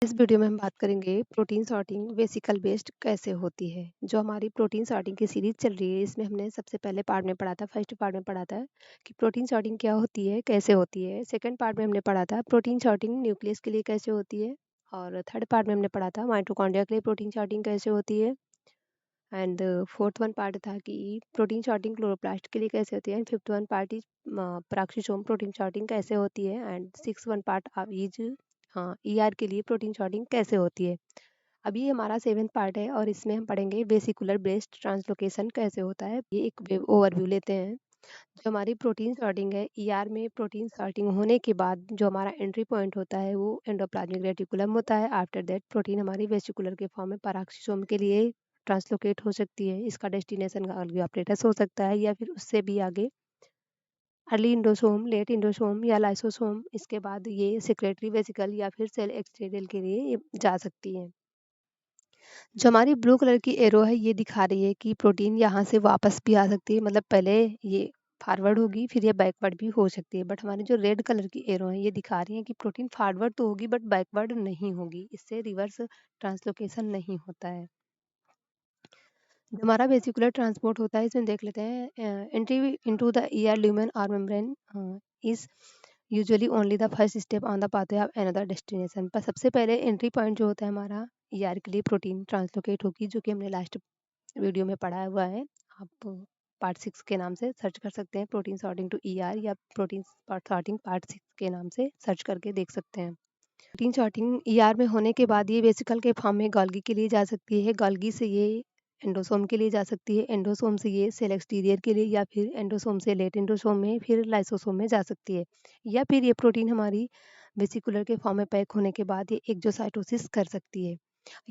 इस वीडियो में हम बात करेंगे प्रोटीन सॉर्टिंग वेसिकल बेस्ड कैसे होती है। जो हमारी प्रोटीन सॉर्टिंग की सीरीज चल रही है, इसमें हमने सबसे पहले पार्ट में पढ़ा था, फर्स्ट पार्ट में पढ़ा था कि प्रोटीन सॉर्टिंग क्या होती है, कैसे होती है। सेकंड पार्ट में हमने पढ़ा था प्रोटीन सॉर्टिंग न्यूक्लियस के लिए कैसे होती है। और थर्ड पार्ट में हमने पढ़ा था माइटोकॉन्ड्रिया के लिए प्रोटीन सॉर्टिंग कैसे होती है। एंड फोर्थ वन पार्ट था कि प्रोटीन सॉर्टिंग क्लोरोप्लास्ट के लिए कैसे होती है। And fifth one part is peroxisome protein sorting कैसे होती है। And six one part is हाँ ईआर के लिए प्रोटीन सॉर्टिंग कैसे होती है। अभी हमारा सेवेंथ पार्ट है और इसमें हम पढ़ेंगे वेसिकुलर बेस्ड ट्रांसलोकेशन कैसे होता है। ये एक ओवरव्यू लेते हैं। जो हमारी प्रोटीन सॉर्टिंग है, ईआर में प्रोटीन सॉर्टिंग होने के बाद जो हमारा एंट्री पॉइंट होता है वो एंडोप्लाज्मिक रेटिकुलम होता है। आफ्टर दैट प्रोटीन हमारी वेसिकुलर के फॉर्म में पराक्सीसोम के लिए ट्रांसलोकेट हो सकती है। इसका डेस्टिनेशन गोल्गी ऑपरेटस हो सकता है या फिर उससे भी आगे अर्ली इंडोसोम, लेट इंडोसोम या लाइसोसोम। इसके बाद ये सेक्रेटरी वेसिकल या फिर सेल एक्सटेरियल के लिए ये जा सकती है। जो हमारी ब्लू कलर की एरो है ये दिखा रही है कि प्रोटीन यहाँ से वापस भी आ सकती है, मतलब पहले ये फॉरवर्ड होगी फिर ये बैकवर्ड भी हो सकती है। बट हमारी जो रेड कलर की एरो है ये दिखा रही है कि प्रोटीन फॉरवर्ड तो होगी बट बैकवर्ड नहीं होगी, इससे रिवर्स ट्रांसलोकेशन नहीं होता है। जो हमारा वेसिकुलर ट्रांसपोर्ट होता है इसमें देख लेते हैं। Entry into the ER lumen or membrane is usually only the first step on the pathway of another destination. पर सबसे पहले एंट्री पॉइंट जो होता है हमारा ईआर के लिए प्रोटीन ट्रांसलोकेट होगी, जो कि हमने लास्ट वीडियो में पढ़ा हुआ है। आप पार्ट 6 के नाम से सर्च कर सकते हैं, प्रोटीन सॉर्टिंग टू ईआर, या प्रोटीन सॉर्टिंग पार्ट 6 के नाम से सर्च करके देख सकते हैं। प्रोटीन सॉर्टिंग ईआर में होने के बाद ये वेसिकल के फॉर्म में गोल्गी के लिए जा सकती है। गोल्गी से ये एंडोसोम के लिए जा सकती है। एंडोसोम से ये सेल एक्सटीरियर के लिए या फिर एंडोसोम से लेट एंडोसोम में फिर लाइसोसोम में जा सकती है। या फिर ये प्रोटीन हमारी वेसिकुलर के फॉर्म में पैक होने के बाद ये एक्सोसाइटोसिस कर सकती है।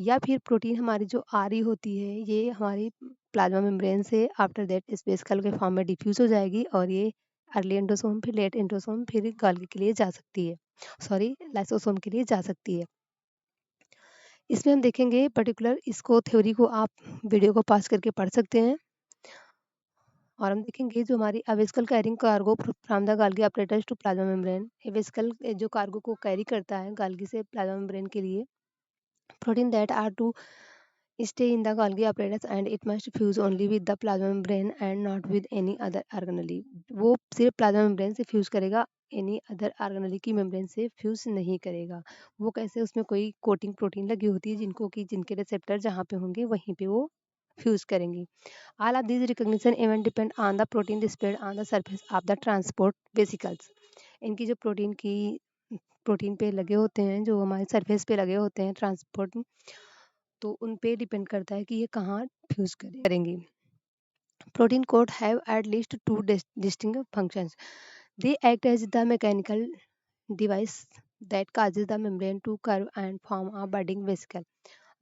या फिर प्रोटीन हमारी जो आरी होती है ये हमारी प्लाज्मा मेम्ब्रेन से आफ्टर दैट इस वेसिकल के फॉर्म में डिफ्यूज हो जाएगी और ये अर्ली एंडोसोम फिर लेट एंडोसोम फिर गोल्गी के लिए जा सकती है, सॉरी लाइसोसोम के लिए जा सकती है। इसमें हम देखेंगे पर्टिकुलर इसको थ्योरी को आप वीडियो को पास करके पढ़ सकते हैं। और हम देखेंगे जो हमारी a vesicle carrying cargo from the Golgi apparatus to plasma membrane. Vesicle जो कार्गो को कैरी करता है गाल्गी से प्लाज्मा मेम्ब्रेन के लिए, protein that are to stay in the Golgi apparatus and it must fuse only with the plasma membrane and not with any other organelle। वो सिर्फ plasma membrane से fuse करेगा, any other organelle की membrane से fuse नहीं करेगा। वो कैसे, उसमें कोई कोटिंग प्रोटीन लगी होती है जिनको कि जिनके रिसेप्टर जहाँ पे होंगे वहीं पे वो फ्यूज करेंगी। All of this recognition event depend on the protein displayed on the surface of the transport vesicles. इनकी जो प्रोटीन पे लगे होते हैं, जो हमारे सरफेस पे लगे होते हैं ट्रांसपोर्ट, तो उन पे डिपेंड करता है कि ये कहाँ फ्यूज करेंगी। Protein coat have at least two distinct functions. They act as the mechanical device that causes the membrane to curve and form a budding vesicle।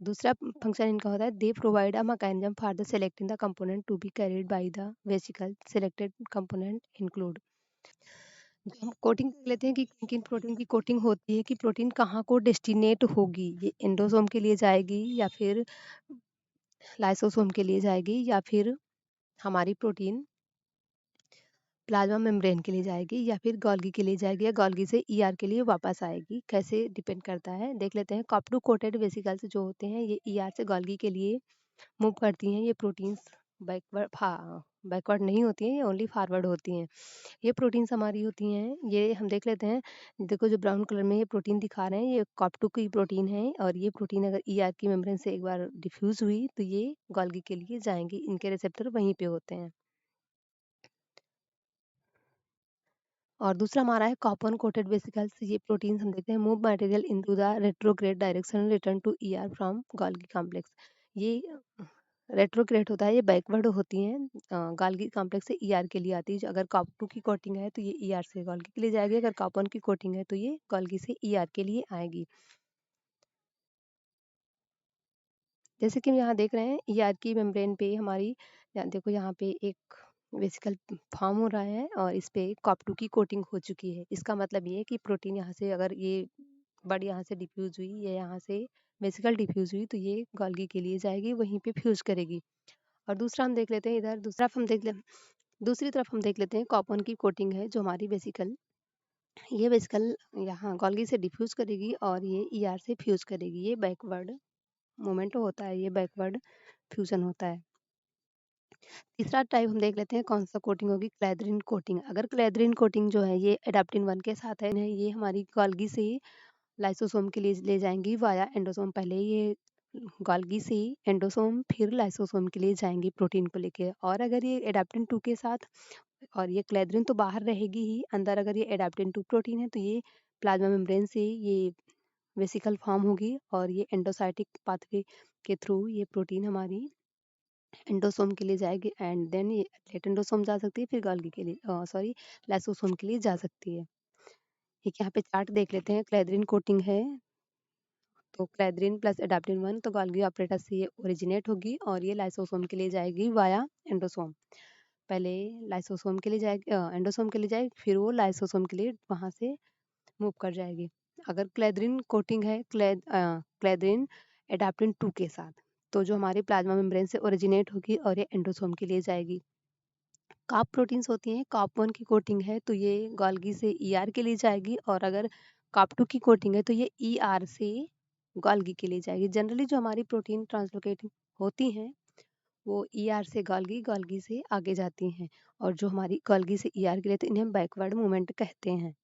दूसरा फंक्शन इनका होता है they provide a mechanism for the selecting the component to be carried by the vesicle. Selected component include, हम coating देख लेते हैं कि किन किन प्रोटीन की कोटिंग होती है, कि प्रोटीन कहाँ को डेस्टिनेट होगी, ये एंडोसोम के लिए जाएगी या फिर लाइसोसोम के लिए जाएगी या फिर हमारी प्रोटीन प्लाज्मा मेम्ब्रेन के लिए जाएगी या फिर गोल्गी के लिए जाएगी या गोल्गी से ईआर के लिए वापस आएगी, कैसे डिपेंड करता है देख लेते हैं। कॉप्टू कोटेड वेसिकल्स जो होते हैं ये ईआर से गोल्गी के लिए मूव करती हैं। ये प्रोटीन्स बैकवर्ड नहीं होती हैं, ये ओनली फॉरवर्ड होती हैं। ये प्रोटीन्स हमारी होती हैं, ये हम देख लेते हैं। देखो जो ब्राउन कलर में ये प्रोटीन दिखा रहे हैं ये कॉप्टू की प्रोटीन है, और ये प्रोटीन अगर ईआर की मेम्ब्रेन से एक बार डिफ्यूज हुई तो ये गोल्गी के लिए जाएंगी, इनके रिसेप्टर वहीं पे होते हैं। और दूसरा हमारा है कॉपर कोटेड वेसिकल्स। ये प्रोटीन्स हम देखते हैं move material into the retrograde direction return to ER from Golgi complex. ये रेट्रोग्रेड होता है, ये बैकवर्ड होती हैं, गोल्गी कॉम्प्लेक्स से ईआर के लिए आती है। अगर कॉप2 की कोटिंग है तो ये ईआर से गोल्गी के लिए जाएगी, अगर कॉप1 की कोटिंग है तो ये गोल्गी से ईआर के लिए आएगी। जैसे कि हम यहाँ देख रहे हैं ईआर की मेम्ब्रेन पे हमारी, देखो यहाँ पे एक वेसिकल फॉर्म हो रहा है और इस पे कॉप2 की कोटिंग हो चुकी है। इसका मतलब ये है कि प्रोटीन यहाँ से अगर ये बड यहाँ से डिफ्यूज हुई या यहाँ से वेसिकल डिफ्यूज हुई तो ये गोल्गी के लिए जाएगी, वहीं पे फ्यूज करेगी। और दूसरा हम देख लेते हैं इधर, दूसरी तरफ हम देख लेते हैं कॉपर की कोटिंग है जो हमारी वेसिकल ये वेसिकल यहाँ गोल्गी से डिफ्यूज़ करेगी और ये ईआर से फ्यूज़ करेगी। ये बैकवर्ड मूवमेंट होता है, ये बैकवर्ड फ्यूज़न होता है। तीसरा टाइप हम देख लेते हैं कौन सा कोटिंग होगी, क्लैथरीन कोटिंग। अगर क्लैथरीन कोटिंग जो है ये एडाप्टिन 1 के साथ है, ये हमारी गोल्गी से लाइसोसोम के लिए ले जाएँगी वाया एंडोसोम। पहले ये गोल्गी से एंडोसोम फिर लाइसोसोम के लिए जाएँगी प्रोटीन को लेके। और अगर ये एडाप्टिन 2 के साथ और ये क्लैथरीन तो बाहर रहेगी ही, अंदर अगर ये एडाप्टिन 2 प्रोटीन है तो ये प्लाज्मा मेम्ब्रेन से ये वेसिकल फॉर्म होगी और ये एंडोसाइटिक पाथवे के थ्रू ये प्रोटीन हमारी एंडोसोम के लिए जाएगी एंड देन ये लेट एंडोसोम जा सकती है, फिर गोल्गी के लिए सॉरी लाइसोसोम के लिए जा सकती है। ठीक है, यहाँ पे चार्ट देख लेते हैं। क्लैथरीन कोटिंग है तो क्लैथरीन प्लस एडाप्टिन 1 तो गोल्गी ऑपरेटस से ये ओरिजिनेट होगी और ये लाइसोसोम के लिए जाएगी वाया एंडोसोम। पहले लाइसोसोम के लिए जाएगी, एंडोसोम के लिए जाएगी, फिर वो लाइसोसोम के लिए वहाँ से मूव कर जाएगी। अगर क्लैथरीन कोटिंग है क्लैथरीन एडाप्टिन 2 के साथ, तो जो हमारी प्लाज्मा मेम्ब्रेन से ओरिजिनेट होगी और ये एंडोसोम के लिए जाएगी। कार्प प्रोटीन्स होती हैं, कार्प 1 की कोटिंग है तो ये गोल्गी से ईआर के लिए जाएगी और अगर कार्प 2 की कोटिंग है तो ये ईआर से गोल्गी के लिए जाएगी। जनरली जो हमारी प्रोटीन ट्रांसलोकेटिंग होती हैं वो ईआर से गोल्गी, गोल्गी से आगे जाती हैं और जो हमारी गोल्गी से ईआर के लिए तो इन्हें बैकवर्ड मूवमेंट कहते हैं।